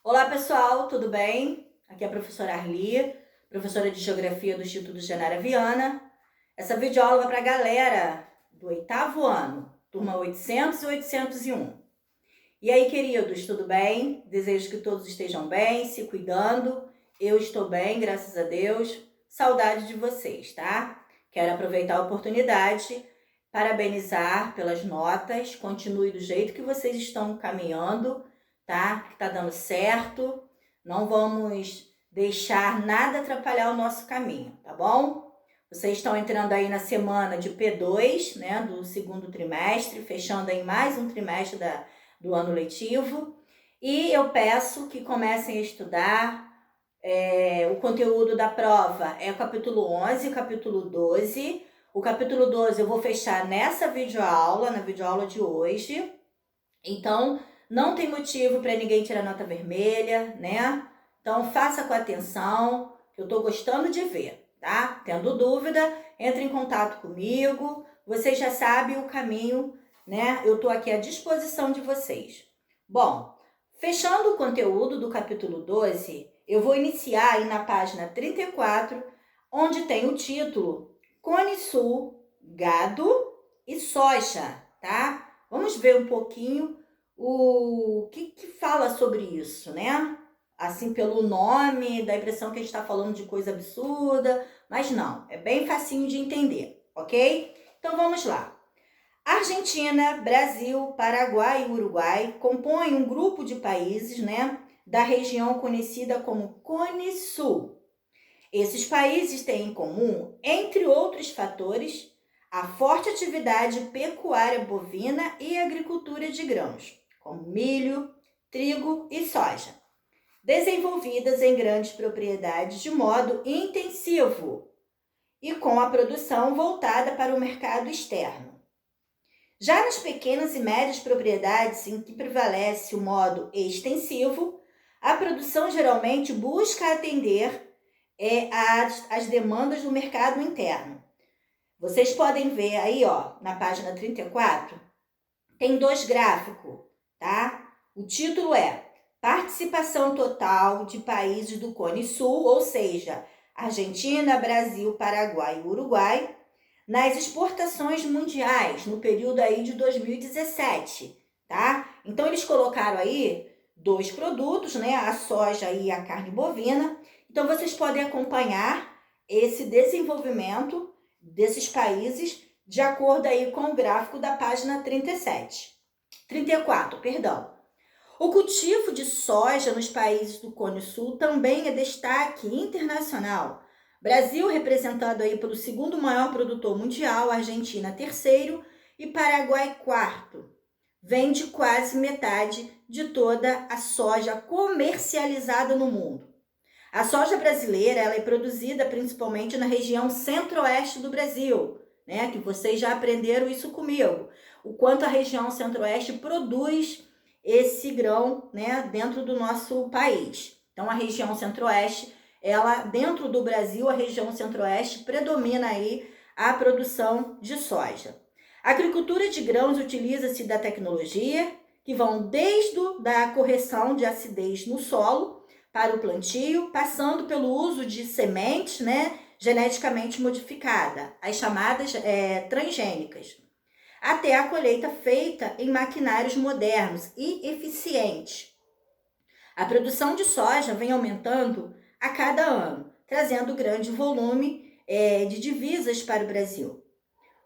Olá pessoal, tudo bem? Aqui é a professora Arli, professora de Geografia do Instituto Genara Viana. Essa videoaula vai para a galera do 8º ano, turma 800 e 801. E aí, queridos, tudo bem? Desejo que todos estejam bem, se cuidando. Eu estou bem, graças a Deus. Saudade de vocês, tá? Quero aproveitar a oportunidade, parabenizar pelas notas. Continue do jeito que vocês estão caminhando, tá? Que tá dando certo. Não vamos deixar nada atrapalhar o nosso caminho, tá bom? Vocês estão entrando aí na semana de P2, né? Do segundo trimestre, fechando aí mais um trimestre do ano letivo, e eu peço que comecem a estudar. O conteúdo da prova é o capítulo 11 e o capítulo 12. O capítulo 12 eu vou fechar nessa videoaula, na videoaula de hoje. Então, não tem motivo para ninguém tirar nota vermelha, né? Então, faça com atenção, que eu estou gostando de ver, tá? Tendo dúvida, entre em contato comigo. Vocês já sabem o caminho, né? Eu estou aqui à disposição de vocês. Bom, fechando o conteúdo do capítulo 12, eu vou iniciar aí na página 34, onde tem o título Cone Sul, Gado e Soja, tá? Vamos ver um pouquinho o que fala sobre isso, né? Assim, pelo nome, dá a impressão que a gente está falando de coisa absurda, mas não, é bem facinho de entender, ok? Então vamos lá. Argentina, Brasil, Paraguai e Uruguai compõem um grupo de países, né, da região conhecida como Cone Sul. Esses países têm em comum, entre outros fatores, a forte atividade pecuária bovina e agricultura de grãos, como milho, trigo e soja, desenvolvidas em grandes propriedades de modo intensivo e com a produção voltada para o mercado externo. Já nas pequenas e médias propriedades em que prevalece o modo extensivo, a produção geralmente busca atender as demandas do mercado interno. Vocês podem ver aí, ó, na página 34, tem 2 gráficos, tá? O título é Participação Total de Países do Cone Sul, ou seja, Argentina, Brasil, Paraguai e Uruguai, nas exportações mundiais, no período aí de 2017, tá? Então, eles colocaram aí 2 produtos, né? A soja e a carne bovina. Então, vocês podem acompanhar esse desenvolvimento desses países de acordo aí com o gráfico da página 34, perdão. O cultivo de soja nos países do Cone Sul também é destaque internacional. Brasil representado aí pelo segundo maior produtor mundial, Argentina terceiro e Paraguai quarto. Vende quase metade de toda a soja comercializada no mundo. A soja brasileira ela é produzida principalmente na região centro-oeste do Brasil, né? Que vocês já aprenderam isso comigo. O quanto a região centro-oeste produz esse grão, né, dentro do nosso país. Então, a região centro-oeste, ela, dentro do Brasil, a região centro-oeste predomina aí a produção de soja. A agricultura de grãos utiliza-se da tecnologia que vão desde a correção de acidez no solo para o plantio, passando pelo uso de sementes, né, geneticamente modificada, as chamadas transgênicas, até a colheita feita em maquinários modernos e eficientes. A produção de soja vem aumentando a cada ano, trazendo grande volume de divisas para o Brasil.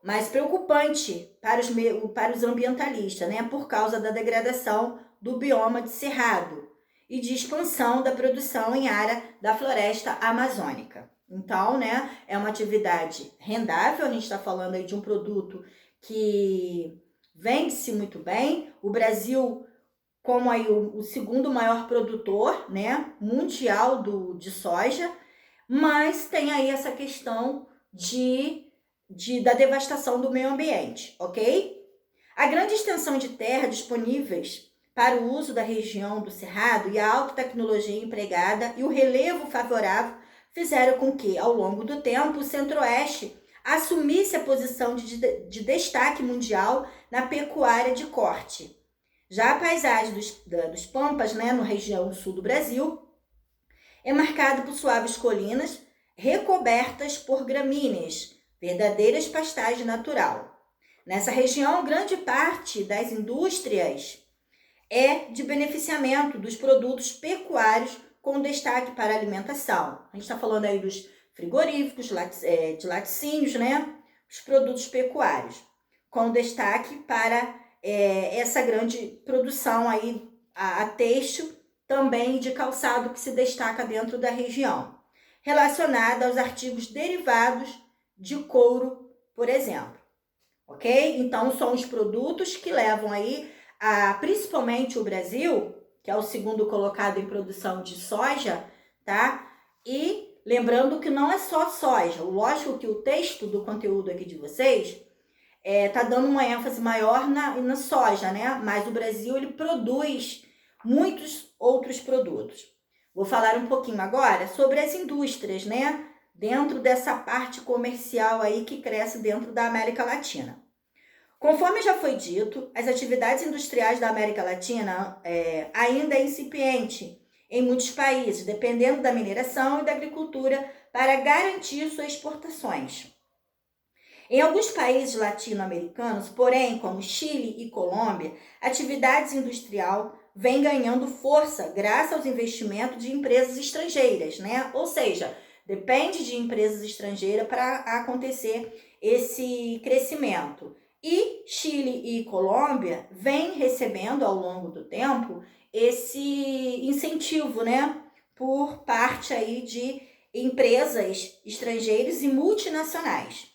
Mas preocupante para os ambientalistas, né, por causa da degradação do bioma de cerrado e de expansão da produção em área da floresta amazônica. Então, né, é uma atividade rendável, a gente está falando aí de um produto que vende-se muito bem. O Brasil, como aí o segundo maior produtor, né, mundial de soja, mas tem aí essa questão da devastação do meio ambiente, ok? A grande extensão de terra disponíveis para o uso da região do Cerrado e a alta tecnologia empregada e o relevo favorável fizeram com que, ao longo do tempo, o Centro-Oeste assumisse a posição de destaque mundial na pecuária de corte. Já a paisagem dos Pampas, né, na região sul do Brasil, é marcada por suaves colinas recobertas por gramíneas, verdadeiras pastagens natural. Nessa região, grande parte das indústrias é de beneficiamento dos produtos pecuários com destaque para a alimentação. A gente está falando aí dos frigoríficos, de laticínios, né? Os produtos pecuários, com destaque para essa grande produção aí, a têxtil, também de calçado que se destaca dentro da região, relacionada aos artigos derivados de couro, por exemplo. Ok? Então, são os produtos que levam aí, principalmente o Brasil, que é o segundo colocado em produção de soja, tá? E lembrando que não é só soja. Lógico que o texto do conteúdo aqui de vocês tá dando uma ênfase maior na soja, né? Mas o Brasil, ele produz muitos outros produtos. Vou falar um pouquinho agora sobre as indústrias, né? Dentro dessa parte comercial aí que cresce dentro da América Latina. Conforme já foi dito, as atividades industriais da América Latina ainda é incipiente em muitos países, dependendo da mineração e da agricultura para garantir suas exportações. Em alguns países latino-americanos, porém, como Chile e Colômbia, a atividade industrial vem ganhando força graças aos investimentos de empresas estrangeiras, né? Ou seja, depende de empresas estrangeiras para acontecer esse crescimento. E Chile e Colômbia vêm recebendo ao longo do tempo esse incentivo, né? Por parte aí de empresas estrangeiras e multinacionais.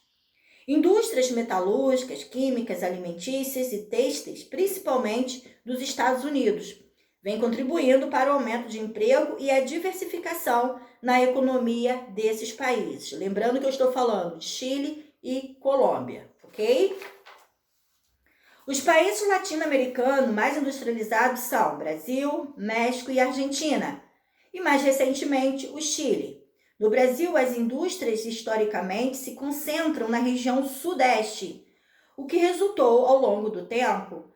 Indústrias metalúrgicas, químicas, alimentícias e têxteis, principalmente dos Estados Unidos, vem contribuindo para o aumento de emprego e a diversificação na economia desses países. Lembrando que eu estou falando de Chile e Colômbia, ok? Os países latino-americanos mais industrializados são Brasil, México e Argentina, e mais recentemente o Chile. No Brasil, as indústrias historicamente se concentram na região sudeste, o que resultou ao longo do tempo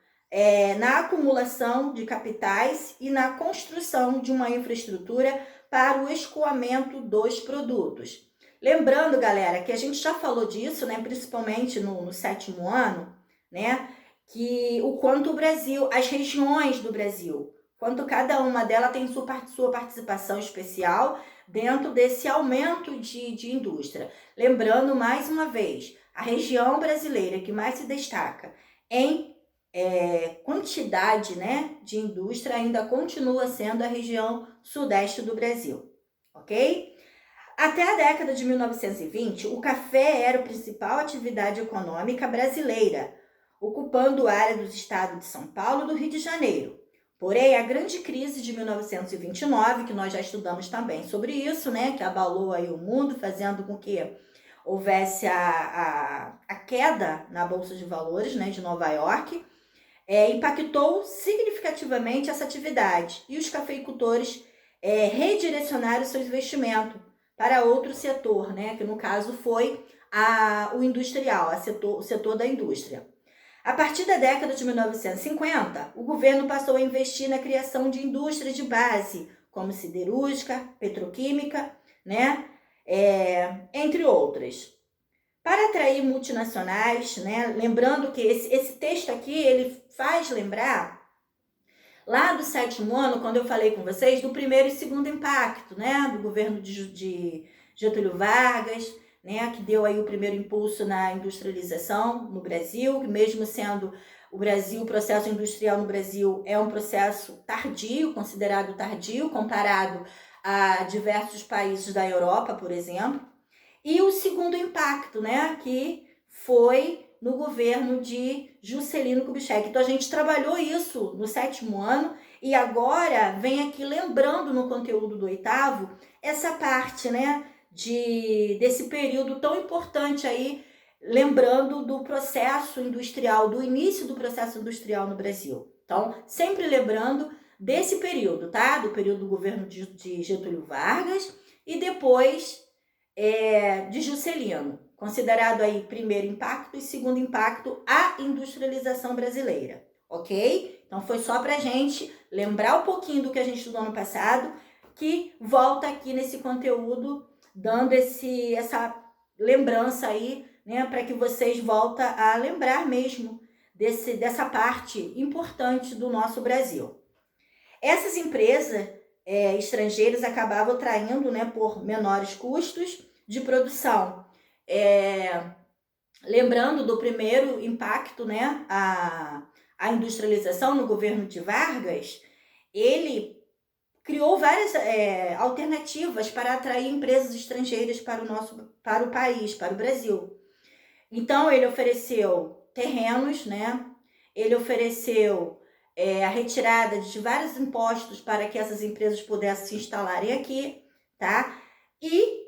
na acumulação de capitais e na construção de uma infraestrutura para o escoamento dos produtos. Lembrando, galera, que a gente já falou disso, né, principalmente no 7º ano, né, que o quanto o Brasil, as regiões do Brasil, quanto cada uma delas tem sua participação especial dentro desse aumento de indústria. Lembrando, mais uma vez, a região brasileira que mais se destaca em quantidade, né, de indústria ainda continua sendo a região sudeste do Brasil, ok? Até a década de 1920, o café era a principal atividade econômica brasileira, ocupando a área dos estados de São Paulo e do Rio de Janeiro. Porém, a grande crise de 1929, que nós já estudamos também sobre isso, né, que abalou aí o mundo, fazendo com que houvesse a queda na Bolsa de Valores, né, de Nova York, impactou significativamente essa atividade e os cafeicultores redirecionaram seus investimentos para outro setor, né, que no caso foi o industrial, o setor da indústria. A partir da década de 1950, o governo passou a investir na criação de indústrias de base, como siderúrgica, petroquímica, né, entre outras. Para atrair multinacionais, né, lembrando que esse texto aqui, ele faz lembrar, lá do 7º ano, quando eu falei com vocês, do primeiro e segundo impacto, né, do governo de Getúlio Vargas, né, que deu aí o primeiro impulso na industrialização no Brasil, que mesmo sendo o Brasil, o processo industrial no Brasil é um processo tardio, considerado tardio, comparado a diversos países da Europa, por exemplo. E o segundo impacto, né, que foi no governo de Juscelino Kubitschek. Então, a gente trabalhou isso no 7º ano e agora vem aqui lembrando no conteúdo do 8º essa parte, né, desse período tão importante aí, lembrando do processo industrial, do início do processo industrial no Brasil. Então, sempre lembrando desse período, tá? Do período do governo de Getúlio Vargas e depois de Juscelino, considerado aí primeiro impacto e segundo impacto a industrialização brasileira, ok? Então foi só para a gente lembrar um pouquinho do que a gente estudou no passado, que volta aqui nesse conteúdo, dando essa lembrança aí, né, para que vocês voltem a lembrar mesmo dessa parte importante do nosso Brasil. Essas empresas estrangeiras acabavam atraindo, né, por menores custos de produção. Lembrando do primeiro impacto, né, a industrialização no governo de Vargas, ele criou várias alternativas para atrair empresas estrangeiras para o país, para o Brasil. Então, ele ofereceu terrenos, né? Ele ofereceu a retirada de vários impostos para que essas empresas pudessem se instalarem aqui, tá? E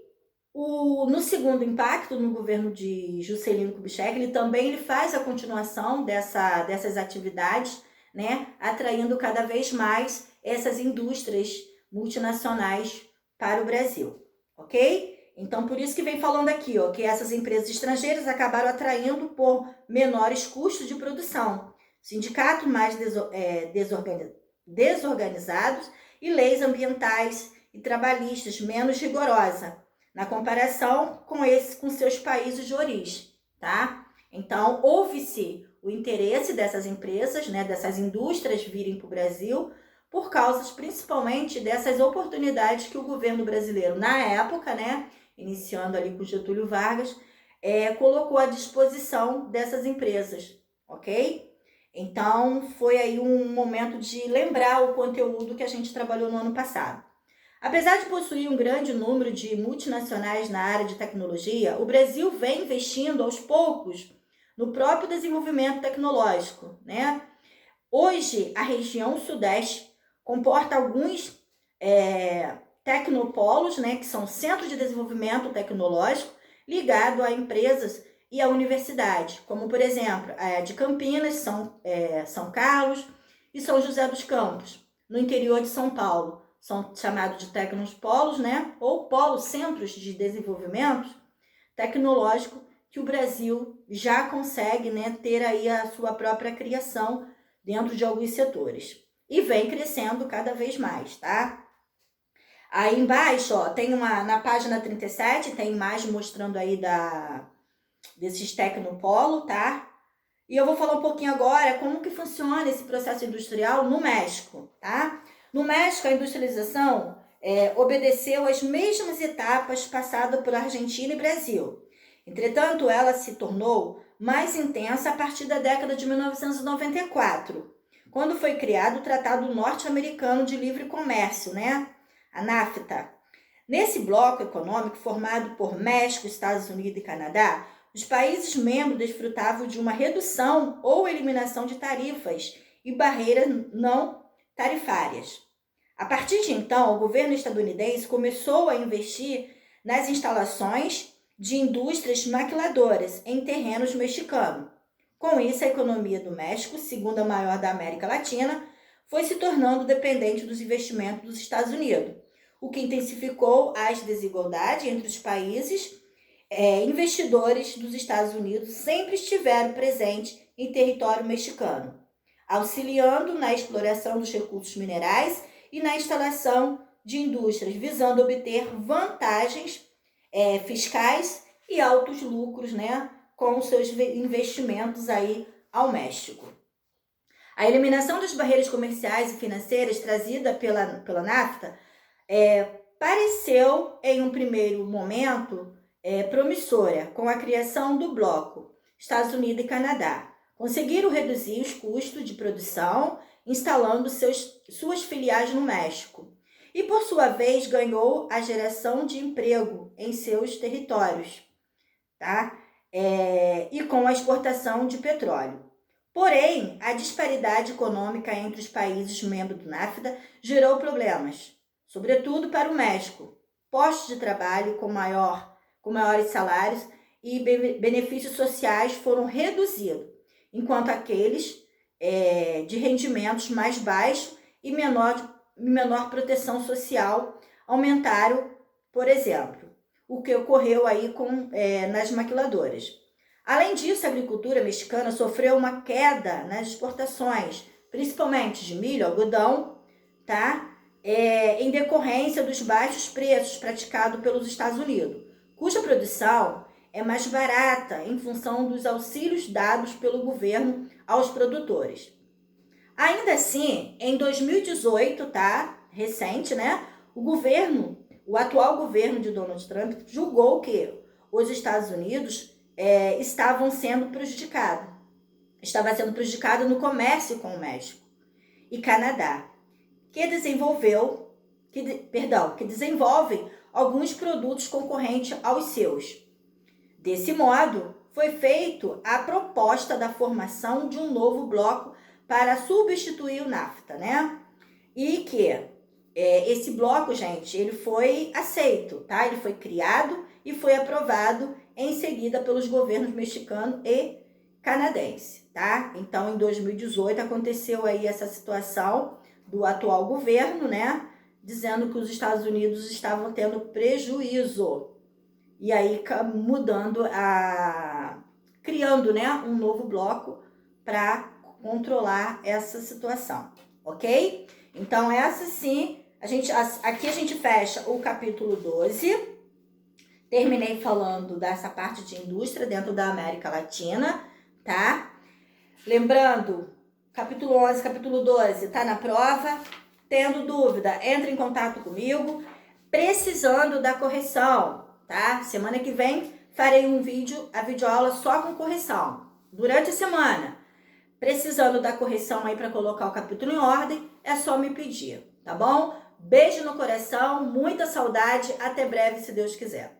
no segundo impacto, no governo de Juscelino Kubitschek, ele faz a continuação dessas atividades, né? Atraindo cada vez mais essas indústrias multinacionais para o Brasil, ok? Então, por isso que vem falando aqui, ó, que essas empresas estrangeiras acabaram atraindo por menores custos de produção, sindicatos mais desorganizados e leis ambientais e trabalhistas menos rigorosas, na comparação com seus países de origem, tá? Então, houve-se o interesse dessas empresas, né, dessas indústrias virem para o Brasil, por causa principalmente dessas oportunidades que o governo brasileiro, na época, né, iniciando ali com Getúlio Vargas, colocou à disposição dessas empresas, ok? Então, foi aí um momento de lembrar o conteúdo que a gente trabalhou no ano passado. Apesar de possuir um grande número de multinacionais na área de tecnologia, o Brasil vem investindo aos poucos no próprio desenvolvimento tecnológico, né? Hoje, a região sudeste comporta alguns tecnopolos, né, que são centros de desenvolvimento tecnológico ligado a empresas e a universidade, como, por exemplo, de Campinas, São Carlos e São José dos Campos, no interior de São Paulo. São chamados de tecnopolos, né, ou polos, centros de desenvolvimento tecnológico, que o Brasil já consegue, né, ter aí a sua própria criação dentro de alguns setores. E vem crescendo cada vez mais, tá? Aí embaixo, ó, tem na página 37, tem imagem mostrando aí desses tecnopolos, tá? E eu vou falar um pouquinho agora como que funciona esse processo industrial no México, tá? No México, a industrialização obedeceu as mesmas etapas passadas por Argentina e Brasil. Entretanto, ela se tornou mais intensa a partir da década de 1994, quando foi criado o Tratado Norte-Americano de Livre Comércio, né? A NAFTA. Nesse bloco econômico formado por México, Estados Unidos e Canadá, os países membros desfrutavam de uma redução ou eliminação de tarifas e barreiras não tarifárias. A partir de então, o governo estadunidense começou a investir nas instalações de indústrias maquiladoras em terrenos mexicanos. Com isso, a economia do México, segunda maior da América Latina, foi se tornando dependente dos investimentos dos Estados Unidos, o que intensificou as desigualdades entre os países. Investidores dos Estados Unidos sempre estiveram presentes em território mexicano, auxiliando na exploração dos recursos minerais e na instalação de indústrias, visando obter vantagens fiscais e altos lucros, né, com seus investimentos aí ao México. A eliminação das barreiras comerciais e financeiras trazida pela NAFTA pareceu, em um primeiro momento, promissora, com a criação do bloco Estados Unidos e Canadá. Conseguiram reduzir os custos de produção, instalando suas filiais no México. E, por sua vez, ganhou a geração de emprego em seus territórios, tá? E com a exportação de petróleo. Porém, a disparidade econômica entre os países membros do NAFTA gerou problemas, sobretudo para o México. Postos de trabalho com maiores salários e benefícios sociais foram reduzidos, enquanto aqueles de rendimentos mais baixos e menor proteção social aumentaram, por exemplo, o que ocorreu aí nas maquiladoras. Além disso, a agricultura mexicana sofreu uma queda nas exportações, principalmente de milho, algodão, tá? Em decorrência dos baixos preços praticados pelos Estados Unidos, cuja produção é mais barata em função dos auxílios dados pelo governo aos produtores. Ainda assim, em 2018, tá? Recente, né? O atual governo de Donald Trump julgou que os Estados Unidos estavam sendo prejudicados. Estava sendo prejudicado no comércio com o México e Canadá, que desenvolvem alguns produtos concorrentes aos seus. Desse modo, foi feita a proposta da formação de um novo bloco para substituir o NAFTA, né? E que esse bloco, gente, ele foi aceito, tá? Ele foi criado e foi aprovado em seguida pelos governos mexicano e canadense, tá? Então, em 2018 aconteceu aí essa situação do atual governo, né? Dizendo que os Estados Unidos estavam tendo prejuízo. E aí criando, né, um novo bloco para controlar essa situação, ok? Então, essa sim, aqui a gente fecha o capítulo 12. Terminei falando dessa parte de indústria dentro da América Latina, tá? Lembrando, capítulo 11, capítulo 12, tá na prova. Tendo dúvida, entre em contato comigo. Precisando da correção, tá? Semana que vem farei a videoaula só com correção. Durante a semana, precisando da correção aí para colocar o capítulo em ordem, é só me pedir, tá bom? Beijo no coração, muita saudade, até breve, se Deus quiser.